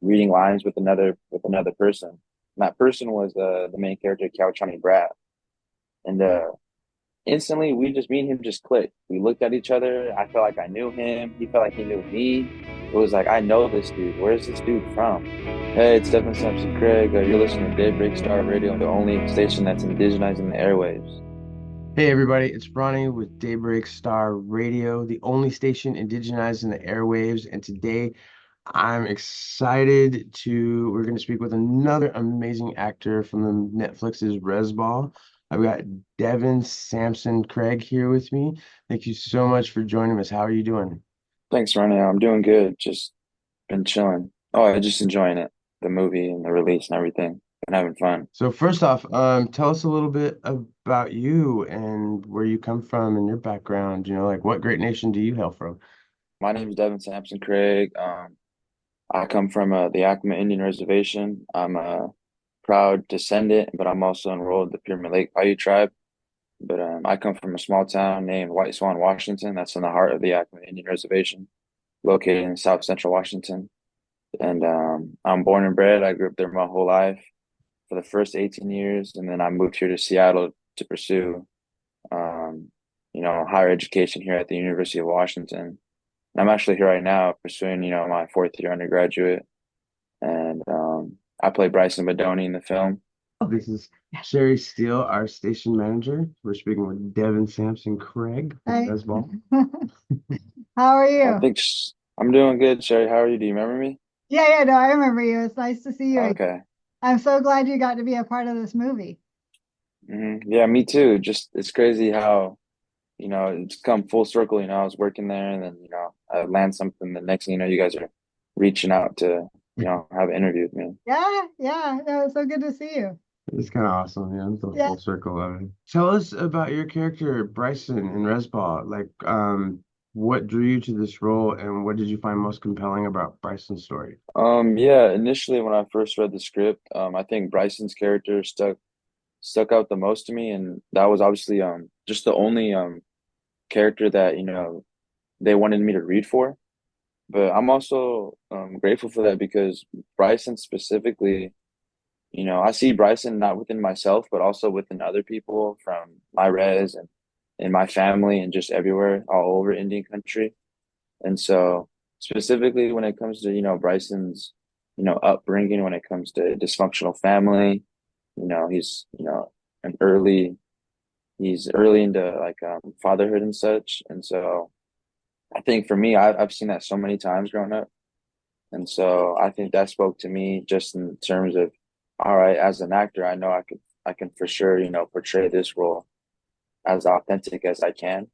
reading lines with another person. And that person was the main character, Chani Brat. And instantly, me and him just clicked. We looked at each other. I felt like I knew him. He felt like he knew me. It was like, I know this dude. Where's this dude from? Hey, it's Devin Sampson Craig. You're listening to Daybreak Star Radio, the only station that's indigenizing the airwaves. Hey everybody, it's Ronnie with Daybreak Star Radio, the only station indigenizing the airwaves. And today I'm excited we're going to speak with another amazing actor from the Netflix's Rez Ball. I've got Devin Sampson Craig here with me. Thank you so much for joining us. How are you doing? Thanks, Ronnie. I'm doing good. Just been chilling. Oh, I just enjoying it. The movie and the release and everything. Been having fun. So first off, tell us a little bit about you and where you come from and your background. Like what great nation do you hail from? My name is Devin Sampson Craig. I come from the Yakima Indian Reservation. I'm a proud descendant, but I'm also enrolled in the Pyramid Lake Paiute tribe. But I come from a small town named White Swan, Washington. That's in the heart of the Yakima Indian Reservation, located in South Central Washington. And I'm born and bred. I grew up there my whole life for the first 18 years, and then I moved here to Seattle to pursue, um, higher education here at the University of Washington. And I'm actually here right now pursuing, my fourth year undergraduate, and I play Bryson Bodoni in the film. This is Sherry Steele, our station manager. We're speaking with Devin Sampson Craig from Hi. Rez Ball. How are I you? think I'm doing good, Sherry. How are you? Do you remember me? Yeah, no, I remember you. It's nice to see you again. Okay. I'm so glad you got to be a part of this movie. Yeah, me too. Just it's crazy how, it's come full circle. I was working there and then, I land something. The next thing you know, you guys are reaching out to, have an interview with me. Yeah, no, it's so good to see you. It's kind of awesome, yeah. It's the Yeah. full circle of it. Tell us about your character, Bryson in Rez Ball. What drew you to this role and what did you find most compelling about Bryson's story? Yeah, initially when I first read the script, I think Bryson's character stuck out the most to me, and that was obviously just the only character that, they wanted me to read for. But I'm also grateful for that because Bryson specifically, I see Bryson not within myself, but also within other people from my res and in my family and just everywhere, all over Indian country. And so specifically when it comes to, Bryson's, upbringing, when it comes to dysfunctional family, he's, an he's early into like fatherhood and such. And so I think for me, I've seen that so many times growing up. And so I think that spoke to me just in terms of, all right, as an actor, I know I can for sure, portray this role as authentic as I can.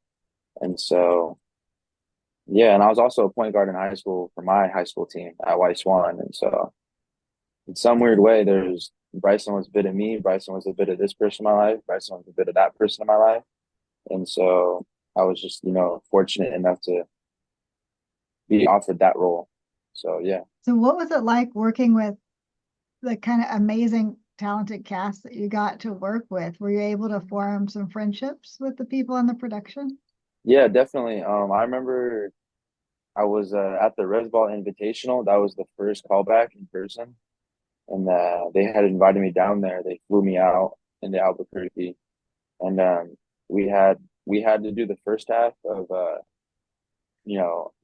And so, yeah, and I was also a point guard in high school for my high school team at White Swan. And so in some weird way, there's Bryson was a bit of me, Bryson was a bit of this person in my life, Bryson was a bit of that person in my life. And so I was just, fortunate enough to be offered that role. So yeah. So, what was it like working with the kind of amazing, talented cast that you got to work with? Were you able to form some friendships with the people in the production? Yeah, definitely. I remember I was at the Rez Ball Invitational. That was the first callback in person, and they had invited me down there. They flew me out into Albuquerque, and we had to do the first half of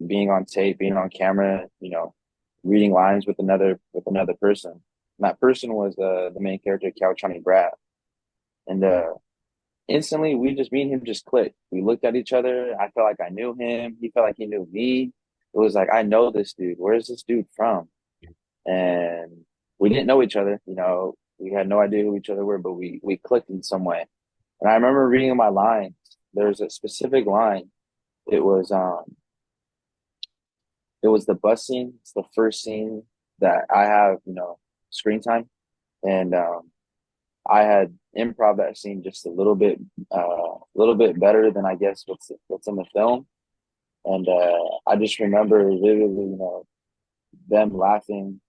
being on tape, being on camera, reading lines with another person. And that person was the main character, Chani Brat, and instantly me and him just clicked. We looked at each other. I felt like I knew him. He felt like he knew me. It was like, I know this dude. Where's this dude from? And we didn't know each other. We had no idea who each other were, but we clicked in some way. And I remember reading my lines. There was a specific line. It was um it was the bus scene. It's the first scene that I have, screen time. And I had improv that scene just a little bit better than I guess what's in the film. And I just remember vividly, them laughing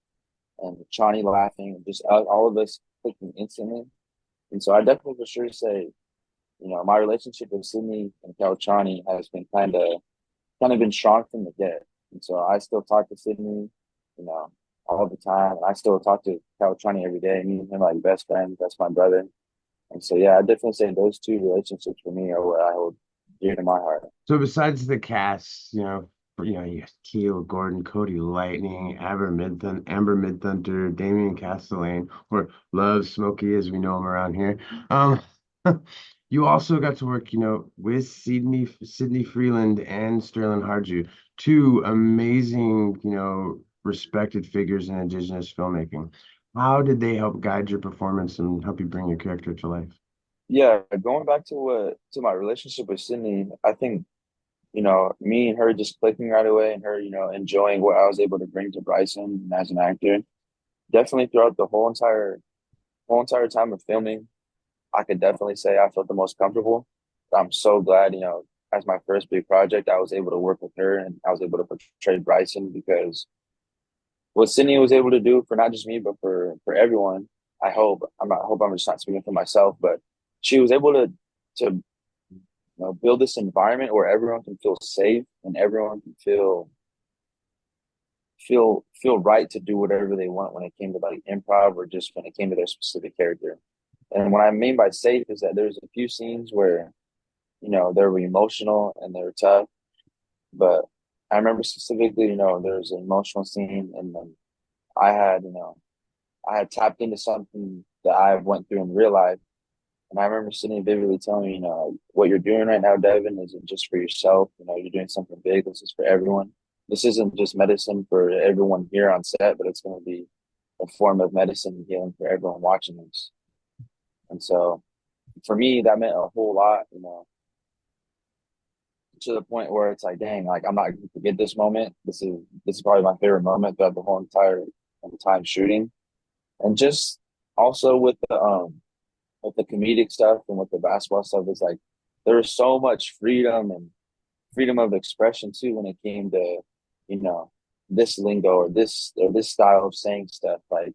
and Chani laughing, and just all of us clicking instantly. And so I definitely for sure say, my relationship with Sydney and Chani has been kind of been strong from the get. And so I still talk to Sydney, you know, all the time. I still talk to Caltrani every day. Me and him like best friends. That's my brother. And so yeah, I definitely say those two relationships for me are what I hold dear to my heart. So besides the cast, you got Keel, Gordon, Cody Lightning, Amber Midthunder, Damian Castellane, or Love Smokey as we know him around here. Um, you also got to work, with Sydney Freeland and Sterling Harju, two amazing, respected figures in Indigenous filmmaking. How did they help guide your performance and help you bring your character to life? Yeah, going back to my relationship with Sydney, I think, me and her just clicking right away and her, enjoying what I was able to bring to Bryson as an actor. Definitely throughout the whole entire time of filming, I could definitely say I felt the most comfortable. I'm so glad, as my first big project, I was able to work with her and I was able to portray Bryson because what Sydney was able to do for not just me, but for everyone, I hope I'm just not speaking for myself, but she was able to build this environment where everyone can feel safe and everyone can feel right to do whatever they want when it came to like improv or just when it came to their specific character. And what I mean by safe is that there's a few scenes where, they were emotional and they were tough. But I remember specifically, there was an emotional scene and then I had, I had tapped into something that I went through in real life. And I remember sitting vividly telling me, what you're doing right now, Devin, isn't just for yourself. You're doing something big. This is for everyone. This isn't just medicine for everyone here on set, but it's going to be a form of medicine and healing for everyone watching this. And so for me, that meant a whole lot, to the point where it's like, dang, like I'm not going to forget this moment. This is probably my favorite moment throughout the whole entire time shooting. And just also with the comedic stuff and with the basketball stuff, it's like there was so much freedom and freedom of expression too when it came to, you know, this lingo or this style of saying stuff. Like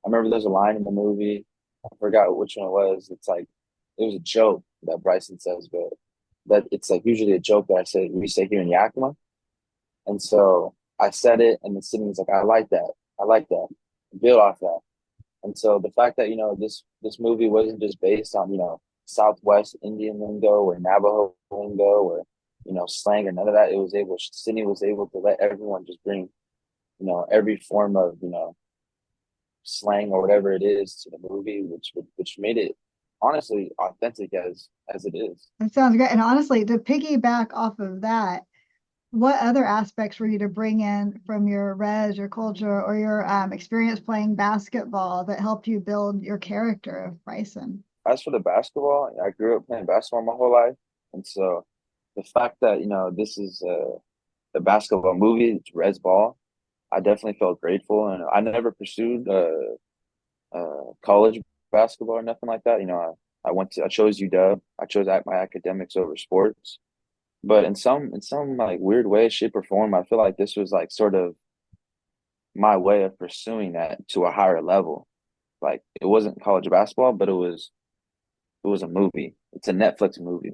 I remember there's a line in the movie, I forgot which one it was. It's like it was a joke that Bryson says, but that it's like usually a joke that we say here in Yakima. And so I said it and the city was like, I like that. I like that. Build off that. And so the fact that, this movie wasn't just based on, Southwest Indian lingo or Navajo lingo or, slang or none of that. Sydney was able to let everyone just bring, every form of, slang or whatever it is to the movie, which made it honestly authentic as it is. That sounds great. And honestly, to piggyback off of that, what other aspects were you to bring in from your your culture, or your experience playing basketball that helped you build your character of Bryson? As for the basketball, I grew up playing basketball my whole life. And so the fact that, this is the basketball movie, it's Rez Ball, I definitely felt grateful. And I never pursued college basketball or nothing like that. I chose UW. I chose my academics over sports. But in some like weird way, shape or form, I feel like this was like sort of my way of pursuing that to a higher level. Like it wasn't college basketball, but it was a movie. It's a Netflix movie.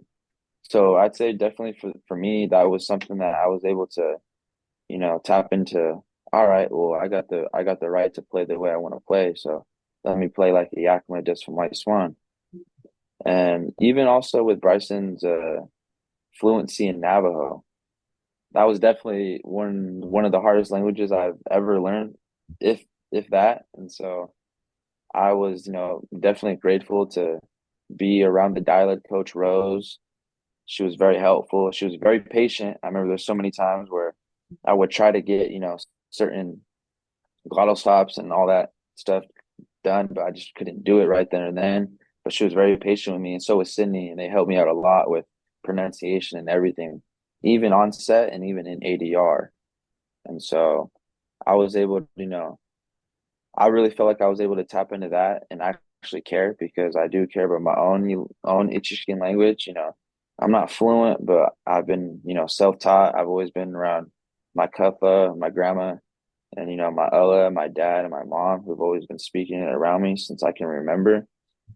So I'd say definitely for me, that was something that I was able to, tap into. All right, well, I got the right to play the way I want to play. So let me play like a Yakima just from White Swan. And even also with Bryson's fluency in Navajo, that was definitely one of the hardest languages I've ever learned, if that. And so I was, definitely grateful to be around the dialect coach Rose. She was very helpful. She was very patient. I remember there's so many times where I would try to get, certain glottal stops and all that stuff done, but I just couldn't do it right then and then. But she was very patient with me, and so was Sydney, and they helped me out a lot with pronunciation and everything, even on set and even in ADR. And so I was able to, I really felt like I was able to tap into that and actually care because I do care about my own Ichishkin language. I'm not fluent, but I've been, self-taught. I've always been around my kappa, my grandma, and my Ella, my dad, and my mom, who've always been speaking it around me since I can remember.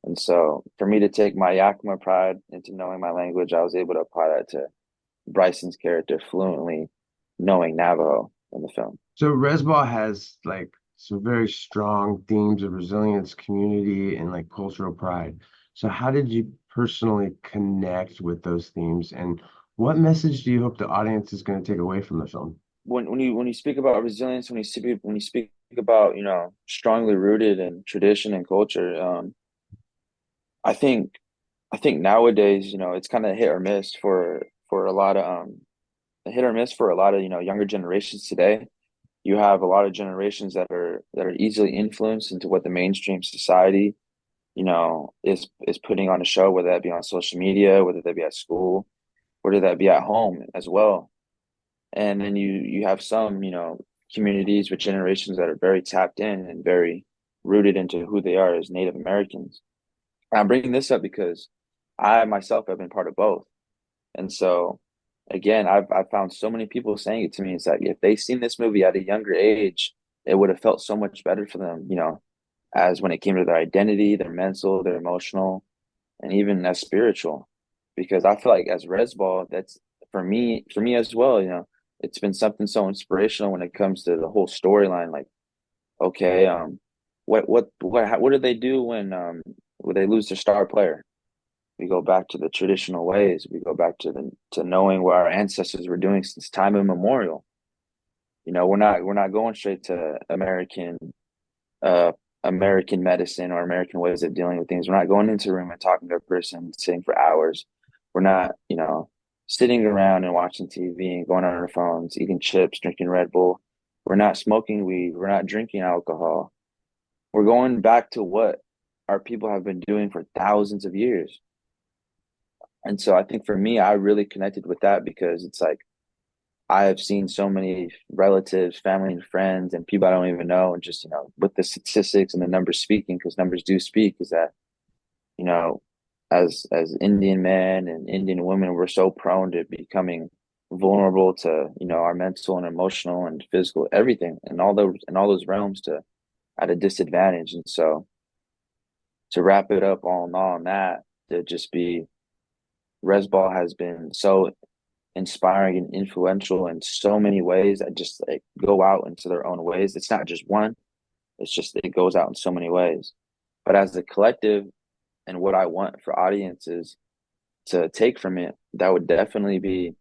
And so for me to take my Yakima pride into knowing my language, I was able to apply that to Bryson's character fluently knowing Navajo in the film. So Rez Ball has like So very strong themes of resilience, community, and like cultural pride. So how did you personally connect with those themes, and what message do you hope the audience is going to take away from the film? When you speak about resilience, when you speak about, strongly rooted in tradition and culture, I think I think nowadays, it's kind of hit or miss for a lot of hit or miss for a lot of, younger generations today. You have a lot of generations that are easily influenced into what the mainstream society, is putting on a show, whether that be on social media, whether that be at school, whether that be at home as well. And then you have some, communities with generations that are very tapped in and very rooted into who they are as Native Americans. And I'm bringing this up because I myself have been part of both. And so again, I've found so many people saying it to me. It's like if they seen this movie at a younger age, it would have felt so much better for them, as when it came to their identity, their mental, their emotional, and even as spiritual. Because I feel like as Rez Ball, that's for me as well, it's been something so inspirational when it comes to the whole storyline. Like, okay, what do they do when they lose their star player? We go back to the traditional ways. We go back to knowing what our ancestors were doing since time immemorial. We're not going straight to uh American medicine or American ways of dealing with things. We're not going into a room and talking to a person sitting for hours. We're not, sitting around and watching TV and going on our phones, eating chips, drinking Red Bull. We're not smoking weed. We're not drinking alcohol. We're going back to what our people have been doing for thousands of years. And so I think for me, I really connected with that because it's like I have seen so many relatives, family, and friends, and people I don't even know, and just with the statistics and the numbers speaking, because numbers do speak, is that you know, as Indian men and Indian women, we're so prone to becoming vulnerable to our mental and emotional and physical everything, and all those realms to at a disadvantage. And so to wrap it up all in all on that, to just be Rez Ball has been so inspiring and influential in so many ways that just like go out into their own ways. It's not just one, it's just it goes out in so many ways. But as a collective and what I want for audiences to take from it, that would definitely be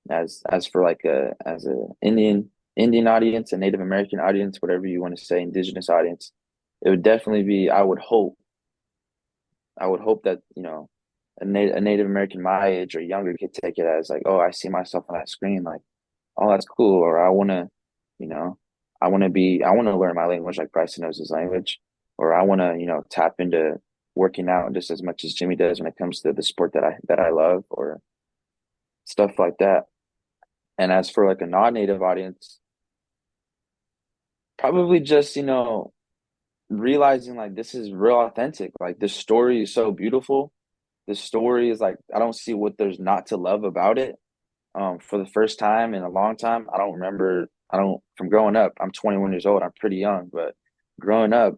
as for like a Indian audience, a Native American audience, whatever you want to say, indigenous audience, it would definitely be I would hope that, a Native American my age or younger could take it as like, oh, I see myself on that screen, like, oh, that's cool. Or you know, I want to learn my language like Bryson knows his language. Or I want to, tap into working out just as much as Jimmy does when it comes to the sport that I love or stuff like that. And as for like a non-native audience, probably just, realizing like this is real authentic. Like this story is so beautiful. This story is like I don't see what there's not to love about it. For the first time in a long time, I don't from growing up, I'm 21 years old, I'm pretty young, but growing up,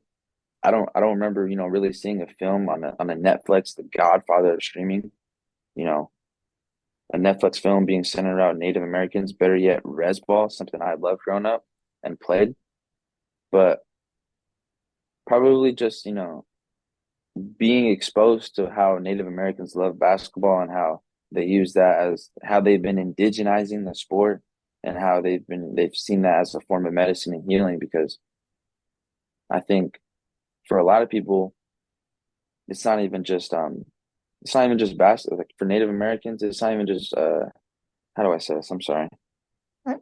I don't remember, really seeing a film on a Netflix, the godfather of streaming, you know, a Netflix film being centered around Native Americans, better yet, Rez Ball, something I loved growing up and played. But probably just, being exposed to how Native Americans love basketball and how they use that as how they've been indigenizing the sport and how they've seen that as a form of medicine and healing because I think for a lot of people it's not even just basketball like for Native Americans it's not even just how do I say this? I'm sorry. Uh,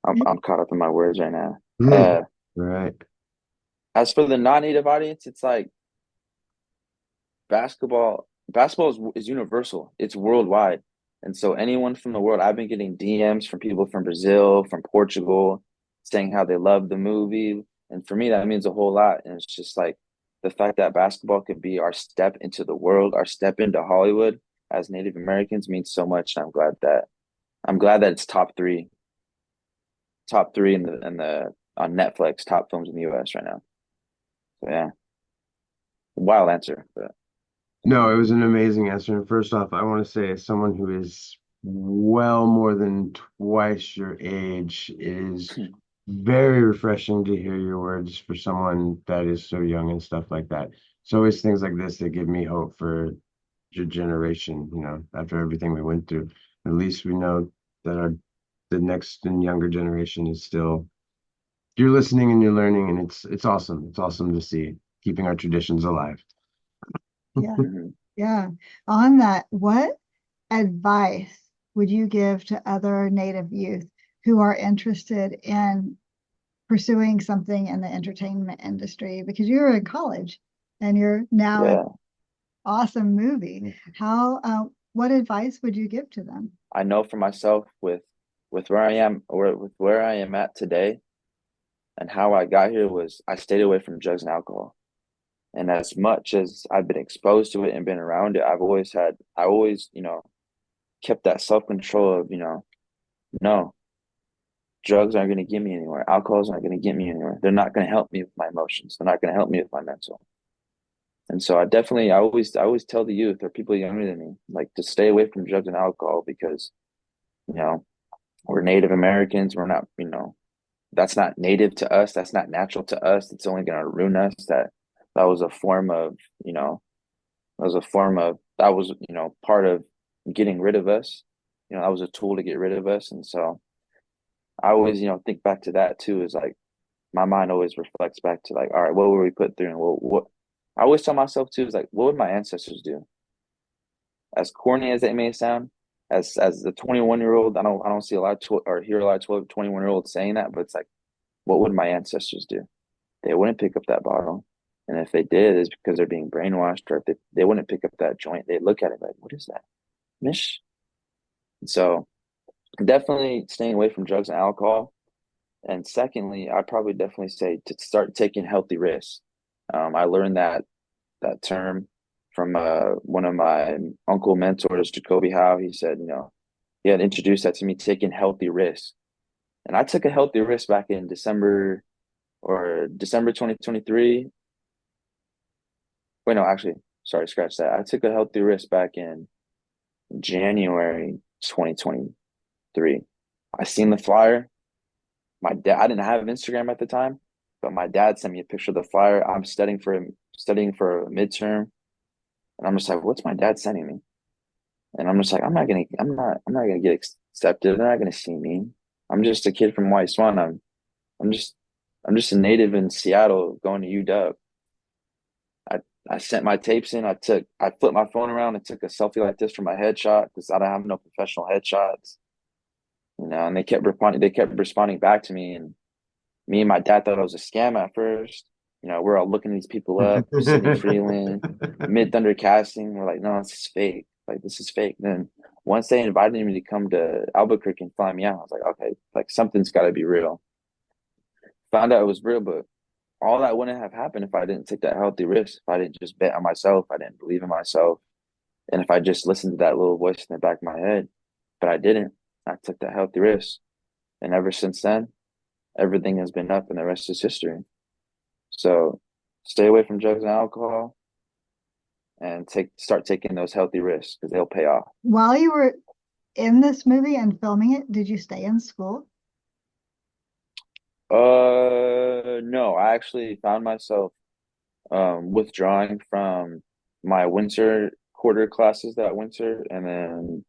I'm caught up in my words right now. Hmm. Uh Right. as for the non-native audience, it's like basketball is universal. It's worldwide. And so anyone from the world, I've been getting DMs from people from Brazil, from Portugal, saying how they love the movie. And for me, that means a whole lot. And it's just like the fact that basketball could be our step into the world, our step into Hollywood as Native Americans means so much. And I'm glad that it's top three in the on Netflix, top films in the US right now. So yeah, wild answer, but No, it was an amazing answer. And first off, I want to say, as someone who is well more than twice your age, it is very refreshing to hear your words for someone that is so young and stuff like that. It's always things like this that give me hope for your generation, after everything we went through. At least we know that the next and younger generation is still you're listening and you're learning, and it's awesome. It's awesome to see keeping our traditions alive. Yeah. Mhm. Yeah. On that, what advice would you give to other Native youth who are interested in pursuing something in the entertainment industry? Because you're in college and you're now in Yeah, awesome movie. What advice would you give to them? I know for myself with where I am or with where I am at today and how I got here was I stayed away from drugs and alcohol. And as much as I've been exposed to it and been around it, I always, kept that self-control of, no, drugs aren't going to get me anywhere. Alcohol's not going to get me anywhere. They're not going to help me with my emotions. They're not going to help me with my mental. And so I always tell the youth or people younger than me, like to stay away from drugs and alcohol because, you know, we're Native Americans. We're not, that's not native to us. That's not natural to us. It's only going to ruin us. That was a form of, that was, part of getting rid of us. That was a tool to get rid of us. And so I always, think back to that too, is like my mind always reflects back to like, all right, what were we put through? And what I always tell myself too is like, what would my ancestors do? As corny as it may sound, as the 21-year-old, I don't see a lot of or hear a lot of 12, 21-year-olds saying that, but it's like, what would my ancestors do? They wouldn't pick up that bottle. And if they did, it's because they're being brainwashed, or if they wouldn't pick up that joint, they'd look at it like, what is that? Mish. And so definitely staying away from drugs and alcohol. And secondly, I'd probably definitely say to start taking healthy risks. I learned that term from one of my uncle mentors, Jacoby Howe. He said, he had introduced that to me, taking healthy risks. And I took a healthy risk back in December 2023. Wait, no, actually, sorry, scratch that. I took a healthy risk back in January 2023. I seen the flyer. I didn't have Instagram at the time, but my dad sent me a picture of the flyer. I'm studying for a midterm, and I'm just like, what's my dad sending me? And I'm just like, I'm not gonna get accepted. They're not gonna see me. I'm just a kid from White Swan. I'm just, I'm just a native in Seattle going to UW. I I sent my tapes in. I flipped my phone around and took a selfie like this for my headshot because I don't have no professional headshots. And they kept responding back to me, and me and my dad thought it was a scam at first. We're all looking these people up, Sydney Freeland, Mid Thunder Casting. We're like, no, this is fake. Like, this is fake. Then once they invited me to come to Albuquerque and fly me out, I was like, okay, like something's got to be real. Found out it was real, but all that wouldn't have happened if I didn't take that healthy risk. If I didn't just bet on myself, I didn't believe in myself, and if I just listened to that little voice in the back of my head. But I didn't. I took that healthy risk, and ever since then, everything has been up, and the rest is history. So stay away from drugs and alcohol and start taking those healthy risks because they'll pay off. While you were in this movie and filming it, did you stay in school? No, I actually found myself withdrawing from my winter quarter classes that winter and then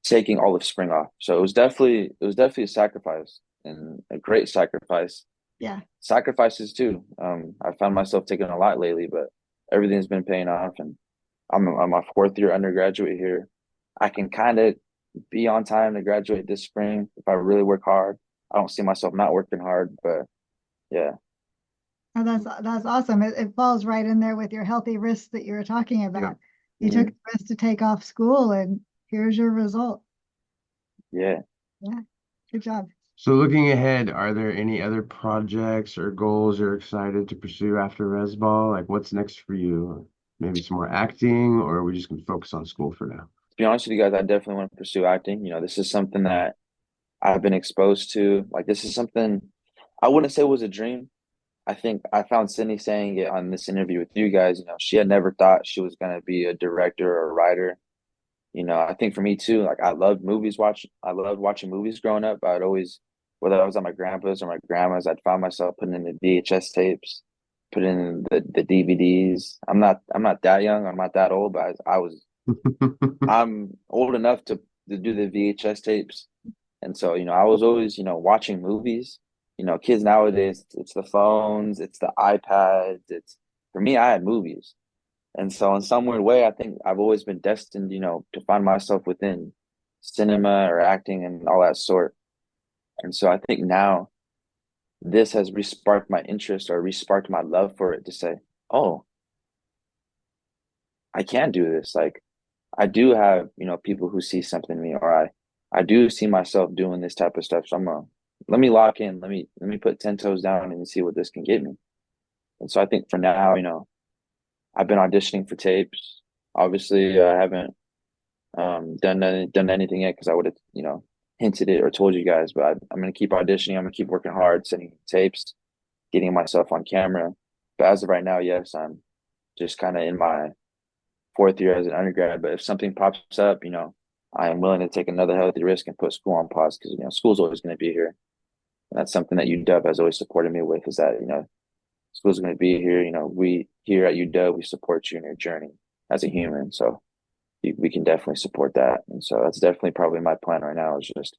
taking all of spring off. So it was definitely a sacrifice and a great sacrifice. Yeah. Sacrifices too. I found myself taking a lot lately, but everything's been paying off, and I'm a fourth year undergraduate here. I can kind of be on time to graduate this spring if I really work hard. I don't see myself not working hard, but yeah, Oh, that's awesome. It falls right in there with your healthy risks that you were talking Yeah. about. You took hmm the risk to take off school, and here's your result. yeah. Yeah, good job. So looking ahead, are there any other projects or goals you're excited to pursue after Rez Ball? Like what's next for you? Maybe some more acting, or are we just gonna focus on school for now? To be honest with you guys, I definitely want to pursue acting. This is something that I've been exposed to. Like this is something I wouldn't say was a dream. I think I found Sydney saying it on this interview with you guys. She had never thought she was gonna be a director or a writer. I think for me too, like I loved watching movies growing up. whether I was at my grandpa's or my grandma's, I'd find myself putting in the VHS tapes, putting in the DVDs. I'm not that young. I'm not that old, but I'm old enough to do the VHS tapes. And so, I was always, watching movies. Kids nowadays, it's the phones, it's the iPads. For me, I had movies. And so in some weird way, I think I've always been destined, to find myself within cinema or acting and all that sort. And so I think now this has resparked my interest or resparked my love for it to say, oh, I can do this. Like I do have, people who see something in me, or I do see myself doing this type of stuff. So let me lock in. Let me put 10 toes down and see what this can get me. And so I think for now, I've been auditioning for tapes. Obviously, I haven't done anything yet because I would have, hinted it or told you guys. But I'm gonna keep auditioning. I'm gonna keep working hard, sending tapes, getting myself on camera. But as of right now, yes, I'm just kind of in my fourth year as an undergrad. But if something pops up, I am willing to take another healthy risk and put school on pause because school's always going to be here. And that's something that UW has always supported me with is that school's going to be here. We here at UW we support you in your journey as a human. So we can definitely support that. And so that's definitely probably my plan right now is just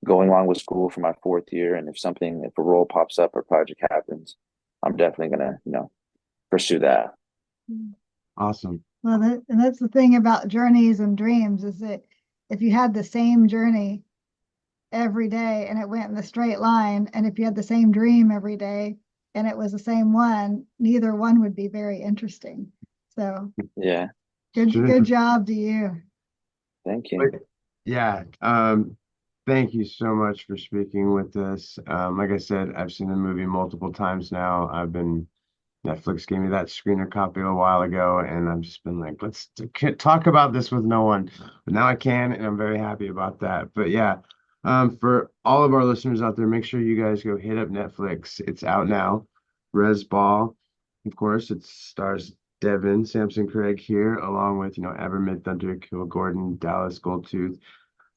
going along with school for my fourth year. And if a role pops up or project happens, I'm definitely gonna pursue that. Awesome. Well, and that's the thing about journeys and dreams is that if you had the same journey every day and it went in the straight line, and if you had the same dream every day and it was the same one, neither one would be very interesting. So Yeah. good job to you. Thank you. Yeah. Thank you so much for speaking with us. Like I said, I've seen the movie multiple times now. Netflix gave me that screener copy a while ago, and I've just been like, let's talk about this with no one. But now I can, and I'm very happy about that. But yeah, for all of our listeners out there, make sure you guys go hit up Netflix. It's out now. Rez Ball, of course, it stars Devin Sampson Craig here, along with Evermid Thunder, Kill Gordon, Dallas Goldtooth,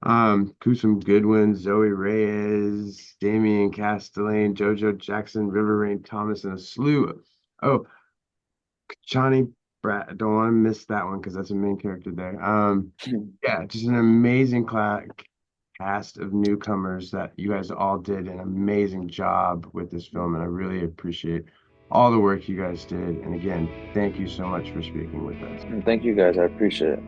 Kusum Goodwin, Zoe Reyes, Damian Castellane, JoJo Jackson, River Rain Thomas, and a slew. Oh, Johnny Brad. Don't want to miss that one because that's a main character there. Yeah, just an amazing cast of newcomers that you guys all did an amazing job with this film, and I really appreciate all the work you guys did. And again, thank you so much for speaking with us. Thank you guys. I appreciate it.